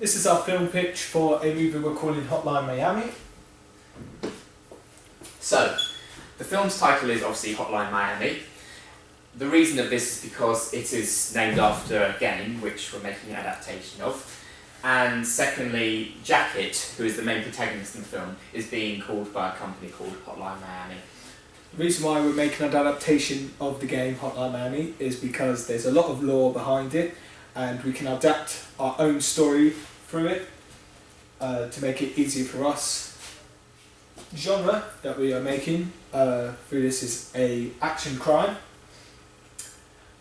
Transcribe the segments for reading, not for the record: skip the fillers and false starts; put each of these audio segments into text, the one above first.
This is our film pitch for a movie we're calling Hotline Miami. So, the film's title is obviously Hotline Miami. The reason of this is because it is named after a game which we're making an adaptation of. And secondly, Jacket, who is the main protagonist in the film, is being called by a company called Hotline Miami. The reason why we're making an adaptation of the game Hotline Miami is because there's a lot of lore behind it and we can adapt our own story through it to make it easier for us. The genre that we are making through this is a action crime,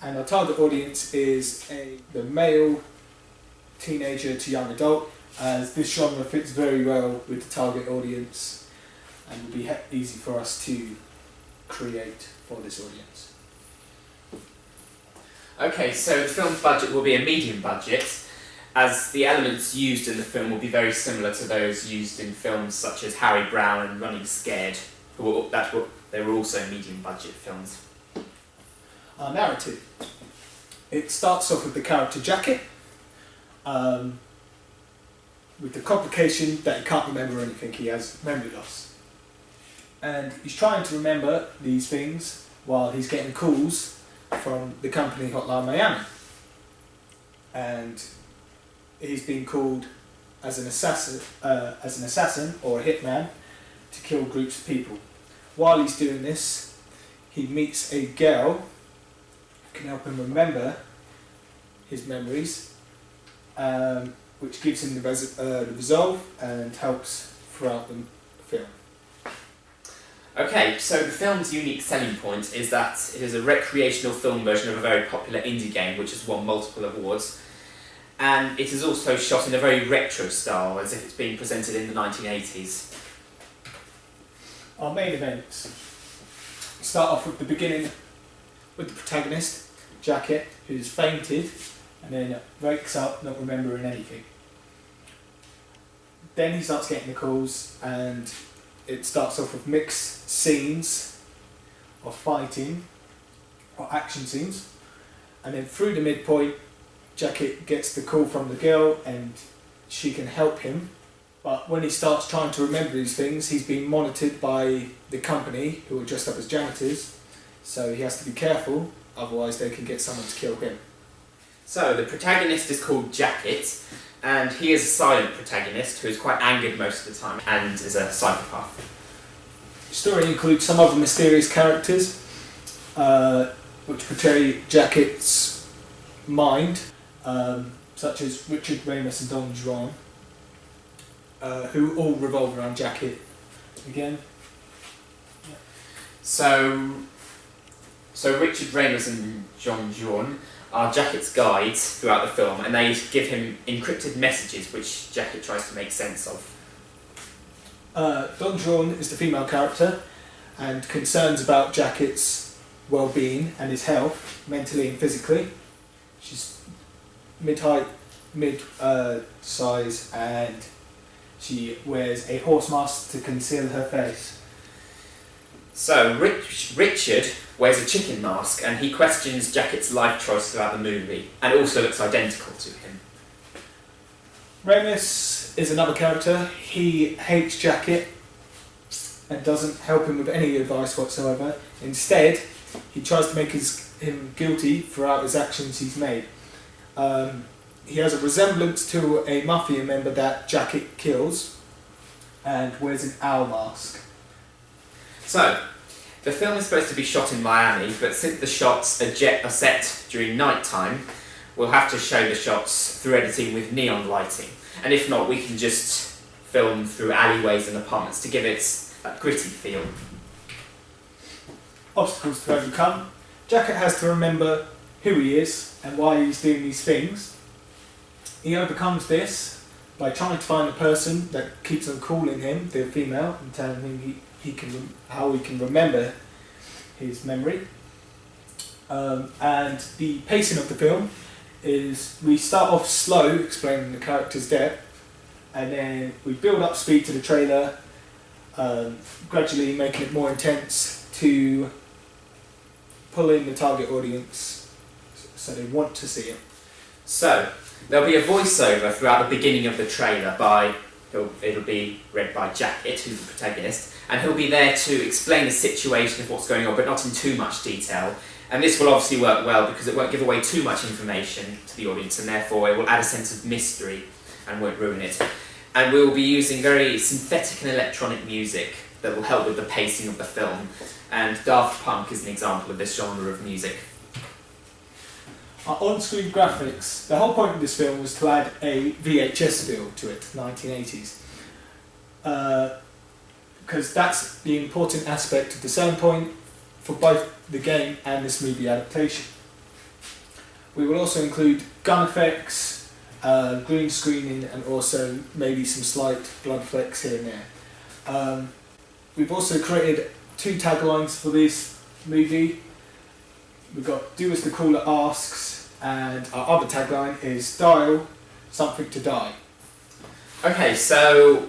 and our target audience is the male teenager to young adult, as this genre fits very well with the target audience and will be easy for us to create for this audience. Okay, so the film's budget will be a medium budget, as the elements used in the film will be very similar to those used in films such as Harry Brown and Running Scared. They were also medium budget films. Our narrative. It starts off with the character Jacket, with the complication that he can't remember anything. He has memory loss. And he's trying to remember these things while he's getting calls from the company Hotline Miami. And he's been called as an assassin or a hitman to kill groups of people. While he's doing this, he meets a girl who can help him remember his memories, which gives him the resolve and helps throughout the film. Okay, so the film's unique selling point is that it is a recreational film version of a very popular indie game which has won multiple awards. And it is also shot in a very retro style, as if it's being presented in the 1980s. Our main events start off with the beginning with the protagonist, Jacket, who's fainted and then wakes up not remembering anything. Then he starts getting the calls and it starts off with mixed scenes of fighting or action scenes, and then through the midpoint Jacket gets the call from the girl and she can help him, but when he starts trying to remember these things, he's being monitored by the company who are dressed up as janitors, so he has to be careful, otherwise they can get someone to kill him. So the protagonist is called Jacket, and he is a silent protagonist who is quite angered most of the time and is a psychopath. The story includes some other mysterious characters which portray Jacket's mind, such as Richard Ramus and Don Juan, who all revolve around Jacket again. Yeah. So Richard Ramus and John Juan are Jacket's guides throughout the film, and they give him encrypted messages which Jacket tries to make sense of. Don Juan is the female character, and concerns about Jacket's well-being and his health, mentally and physically. She's mid-height, mid-size, and she wears a horse mask to conceal her face. So Richard wears a chicken mask, and he questions Jacket's life choice throughout the movie, and also looks identical to him. Ramus is another character. He hates Jacket and doesn't help him with any advice whatsoever. Instead, he tries to make him guilty throughout his actions he's made. He has a resemblance to a mafia member that Jacket kills and wears an owl mask. So, the film is supposed to be shot in Miami, but since the shots are set during night time, we'll have to show the shots through editing with neon lighting. And if not, we can just film through alleyways and apartments to give it that gritty feel. Obstacles to overcome. Jacket has to remember who he is and why he's doing these things. He overcomes this by trying to find the person that keeps on calling him, the female, and telling him how he can remember his memory. And the pacing of the film is we start off slow, explaining the character's depth, and then we build up speed to the trailer, gradually making it more intense to pull in the target audience so they want to see it. So, There'll be a voiceover throughout the beginning of the trailer it'll be read by Jacket, who's the protagonist, and he'll be there to explain the situation of what's going on, but not in too much detail. And this will obviously work well because it won't give away too much information to the audience, and therefore it will add a sense of mystery and won't ruin it. And we'll be using very synthetic and electronic music that will help with the pacing of the film. And Daft Punk is an example of this genre of music. Our on-screen graphics. The whole point of this film was to add a VHS feel to it, 1980s. Because that's the important aspect of the selling point for both the game and this movie adaptation. We will also include gun effects, green screening, and also maybe some slight blood flecks here and there. We've also created 2 taglines for this movie. We've got "Do as the caller asks," and our other tagline is "Dial something to die." Okay, so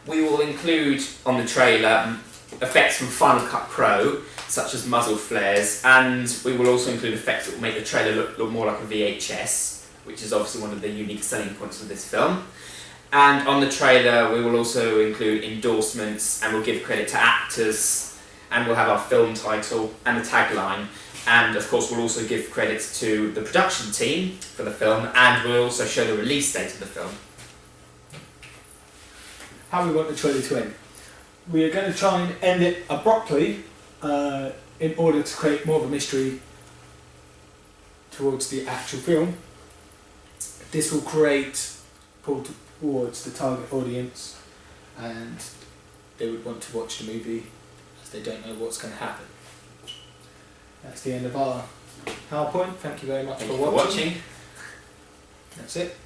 we will include on the trailer effects from Final Cut Pro, such as muzzle flares, and we will also include effects that will make the trailer look more like a VHS, which is obviously one of the unique selling points of this film. And on the trailer we will also include endorsements, and we'll give credit to actors, and we'll have our film title and the tagline. And of course we'll also give credit to the production team for the film, and we'll also show the release date of the film. How we want the trailer to end. We are going to try and end it abruptly in order to create more of a mystery towards the actual film. This will pull towards the target audience, and they would want to watch the movie as they don't know what's going to happen. That's the end of our PowerPoint. Thank you very much Thank for you for watching. That's it.